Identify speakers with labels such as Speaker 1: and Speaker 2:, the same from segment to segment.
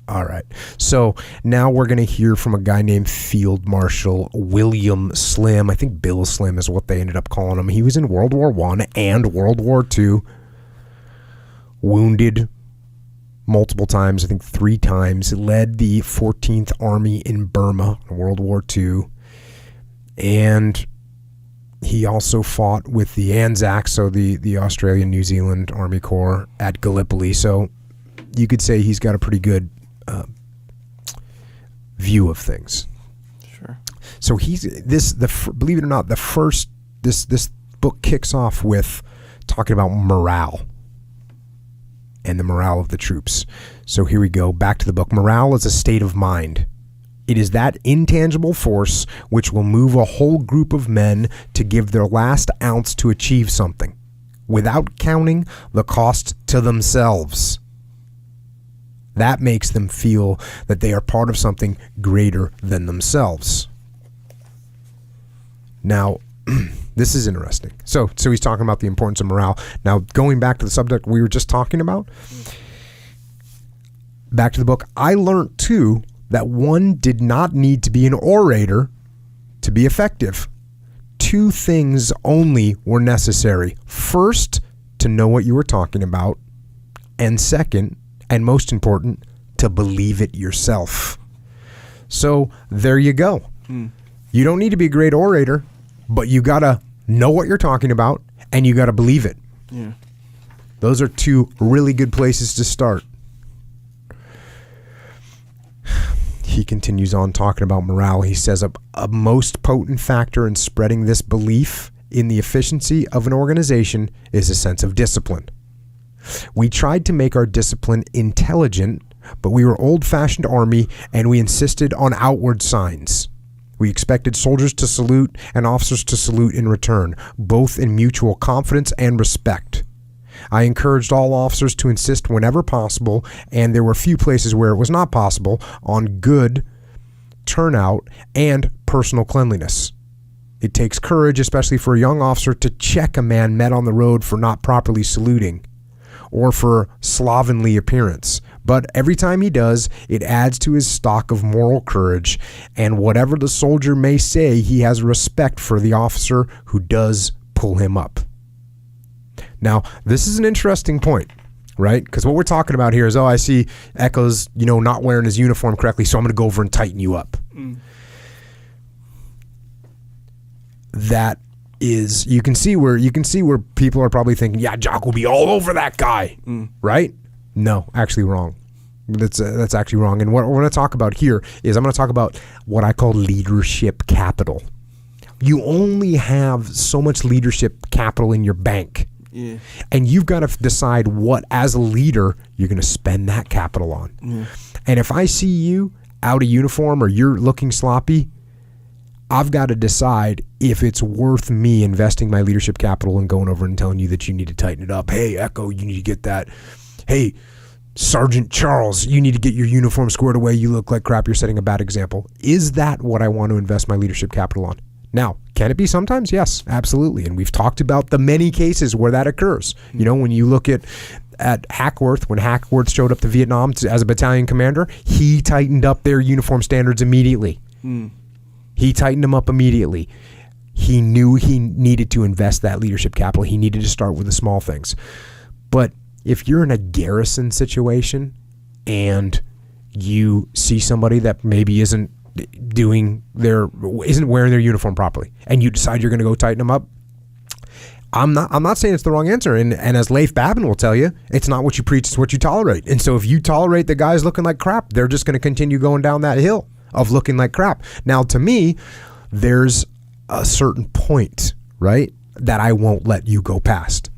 Speaker 1: All right. So now we're going to hear from a guy named Field Marshal William Slim. I think Bill Slim is what they ended up calling him. He was in World War I and World War II. Wounded multiple times, I think 3 times. Led the 14th Army in Burma in World War II. And he also fought with the Anzacs, so the Australian New Zealand Army Corps at Gallipoli. So you could say he's got a pretty good view of things.
Speaker 2: Sure.
Speaker 1: So believe it or not, this book kicks off with talking about morale and the morale of the troops. So here we go, back to the book. Morale is a state of mind. It is that intangible force which will move a whole group of men to give their last ounce to achieve something, without counting the cost to themselves. That makes them feel that they are part of something greater than themselves. Now, this is interesting. So he's talking about the importance of morale. Now, going back to the subject we were just talking about, back to the book, I learned too that one did not need to be an orator to be effective. 2 things only were necessary. First, to know what you were talking about, and second, and most important, to believe it yourself. So there you go. You don't need to be a great orator, but you got to know what you're talking about, and you got to believe it.
Speaker 2: Yeah.
Speaker 1: Those are 2 really good places to start. He continues on talking about morale. He says a most potent factor in spreading this belief in the efficiency of an organization is a sense of discipline. We tried to make our discipline intelligent, but we were old-fashioned army and we insisted on outward signs. We expected soldiers to salute and officers to salute in return, both in mutual confidence and respect. I encouraged all officers to insist whenever possible, and there were few places where it was not possible, on good turnout and personal cleanliness. It takes courage, especially for a young officer, to check a man met on the road for not properly saluting or for slovenly appearance. But every time he does, it adds to his stock of moral courage, and whatever the soldier may say, he has respect for the officer who does pull him up. Now, this is an interesting point, right? Because what we're talking about here is, I see Echo's, not wearing his uniform correctly, so I'm going to go over and tighten you up. That is, you can see where people are probably thinking, yeah, Jocko will be all over that guy, right? No, actually wrong. That's actually wrong. And what we're going to talk about here is I'm going to talk about what I call leadership capital. You only have so much leadership capital in your bank. Yeah. And you've got to decide what, as a leader, you're going to spend that capital on. Yeah. And if I see you out of uniform or you're looking sloppy, I've got to decide if it's worth me investing my leadership capital and going over and telling you that you need to tighten it up. Hey, Echo, you need to get that. Hey, Sergeant Charles, you need to get your uniform squared away. You look like crap. You're setting a bad example. Is that what I want to invest my leadership capital on? Now, can it be sometimes? Yes, absolutely. And we've talked about the many cases where that occurs. When you look at Hackworth, when Hackworth showed up to Vietnam as a battalion commander, he tightened up their uniform standards immediately. He tightened them up immediately. He knew he needed to invest that leadership capital. He needed to start with the small things. But if you're in a garrison situation and you see somebody that maybe isn't wearing their uniform properly, and you decide you're going to go tighten them up, I'm not saying it's the wrong answer. And as Leif Babin will tell you, it's not what you preach, it's what you tolerate. And so if you tolerate the guys looking like crap, they're just going to continue going down that hill of looking like crap. Now, to me, there's a certain point, right, that I won't let you go past.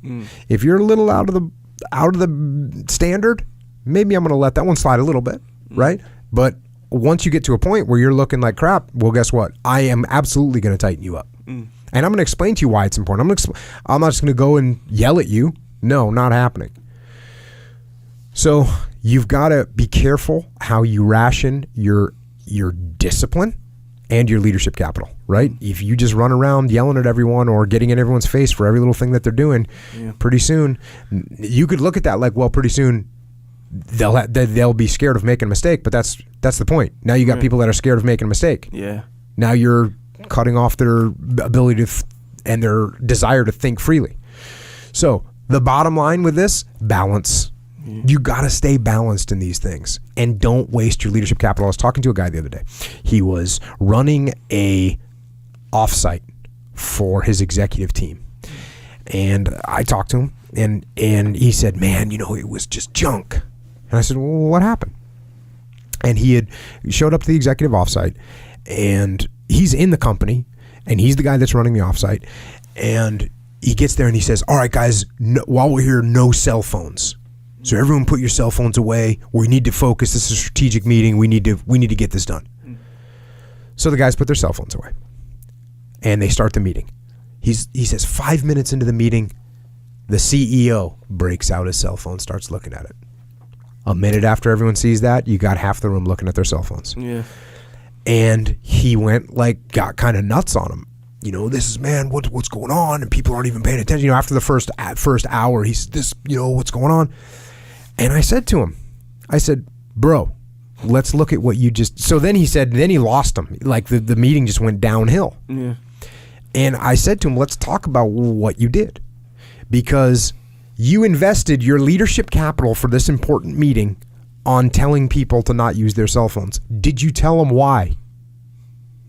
Speaker 1: If you're a little out of the standard, maybe I'm going to let that one slide a little bit, right? But once you get to a point where you're looking like crap, well, guess what? I am absolutely going to tighten you up. And I'm going to explain to you why it's important. I'm not just going to go and yell at you. No, not happening. So you've got to be careful how you ration your discipline and your leadership capital, right? If you just run around yelling at everyone or getting in everyone's face for every little thing that they're doing, pretty soon you could look at that like, well, pretty soon they'll be scared of making a mistake, but that's the point. Now you got people that are scared of making a mistake.
Speaker 2: Yeah.
Speaker 1: Now you're cutting off their ability to and their desire to think freely. So the bottom line with this, balance. You got to stay balanced in these things and don't waste your leadership capital. I was talking to a guy the other day. He was running a offsite for his executive team. And I talked to him and he said, man, it was just junk. And I said, well, what happened? And he had showed up to the executive offsite and he's in the company and he's the guy that's running the offsite. And he gets there and he says, all right, guys, while we're here, no cell phones. So everyone put your cell phones away. We need to focus. This is a strategic meeting. We need to get this done. So the guys put their cell phones away. And they start the meeting. He says 5 minutes into the meeting, the CEO breaks out his cell phone, starts looking at it. A minute after everyone sees that, you got half the room looking at their cell phones.
Speaker 2: Yeah.
Speaker 1: And he got kind of nuts on him. This is, man, what's going on? And people aren't even paying attention. After the first hour, he's this, what's going on? And I said to him, bro, let's look at what you just... So then he lost him. Like the meeting just went downhill.
Speaker 2: Yeah.
Speaker 1: And I said to him, let's talk about what you did. Because you invested your leadership capital for this important meeting on telling people to not use their cell phones. Did you tell them why?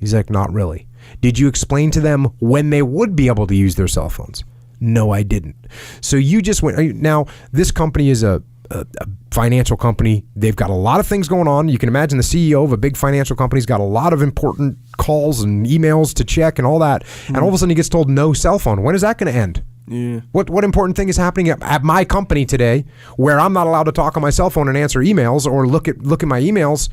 Speaker 1: He's like, not really. Did you explain to them when they would be able to use their cell phones? No, I didn't. So you just went... Now, this company is a financial company. They've got a lot of things going on. You can imagine the CEO of a big financial company's got a lot of important calls and emails to check and all that. And all of a sudden he gets told no cell phone. When is that going to end?
Speaker 2: Yeah.
Speaker 1: What important thing is happening at my company today where I'm not allowed to talk on my cell phone and answer emails or look at my emails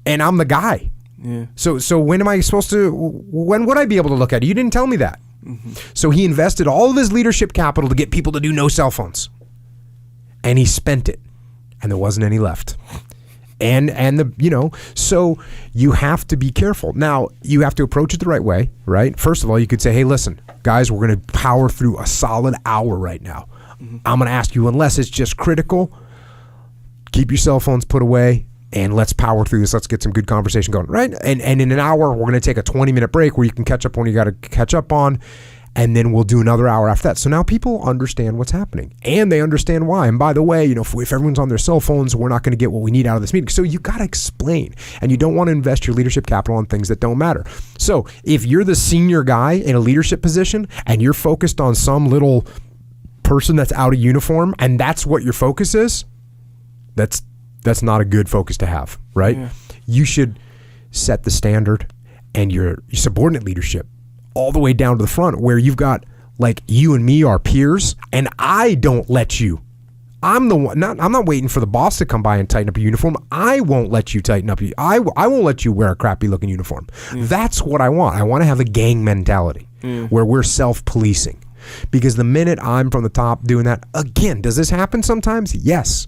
Speaker 1: and I'm the guy?
Speaker 2: Yeah.
Speaker 1: So when am I supposed to... When would I be able to look at it? You didn't tell me that. Mm-hmm. So he invested all of his leadership capital to get people to do no cell phones. And he spent it, and there wasn't any left. And so you have to be careful. Now, you have to approach it the right way, right? First of all, you could say, hey, listen, guys, we're going to power through a solid hour right now. Mm-hmm. I'm going to ask you, unless it's just critical, keep your cell phones put away, and let's power through this. Let's get some good conversation going, right? And in an hour, we're going to take a 20-minute break where you can catch up when you got to catch up on, and then we'll do another hour after that. So now people understand what's happening and they understand why. And by the way, if everyone's on their cell phones, we're not going to get what we need out of this meeting. So you got to explain, and you don't want to invest your leadership capital on things that don't matter. So if you're the senior guy in a leadership position and you're focused on some little person that's out of uniform and that's what your focus is, that's not a good focus to have, right? Yeah. You should set the standard and your subordinate leadership all the way down to the front where you've got, like, you and me are peers, and I don't let you. I'm the one. I'm not waiting for the boss to come by and tighten up your uniform. I won't let you tighten up. I won't let you wear a crappy looking uniform. That's what I want. I want to have a gang mentality where we're self-policing. Because the minute I'm from the top doing that, again, does this happen sometimes? Yes.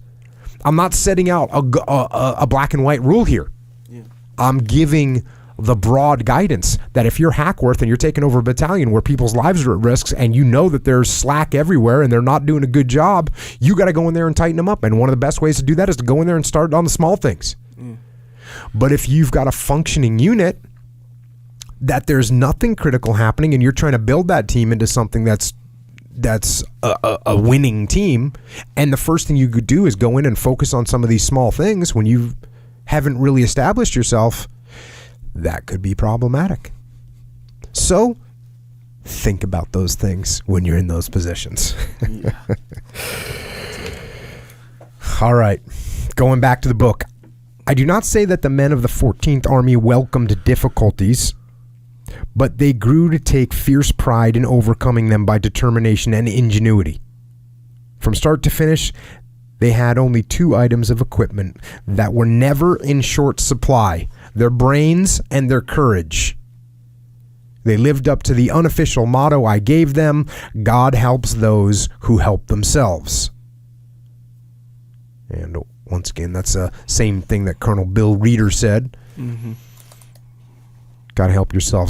Speaker 1: I'm not setting out a black and white rule here. Yeah. I'm giving the broad guidance that if you're Hackworth and you're taking over a battalion where people's lives are at risk and you know that there's slack everywhere and they're not doing a good job, you got to go in there and tighten them up. And one of the best ways to do that is to go in there and start on the small things. But if you've got a functioning unit that there's nothing critical happening and you're trying to build that team into something that's a winning team, and the first thing you could do is go in and focus on some of these small things when you haven't really established yourself, that could be problematic. So think about those things when you're in those positions. Yeah. All right, going back to the book. I do not say that the men of the 14th Army welcomed difficulties, but they grew to take fierce pride in overcoming them by determination and ingenuity. From start to finish, they had only 2 items of equipment that were never in short supply: their brains and their courage. They lived up to the unofficial motto I gave them: God helps those who help themselves. And once again, that's the same thing that Colonel Bill Reeder said. Mm-hmm. Got to help yourself.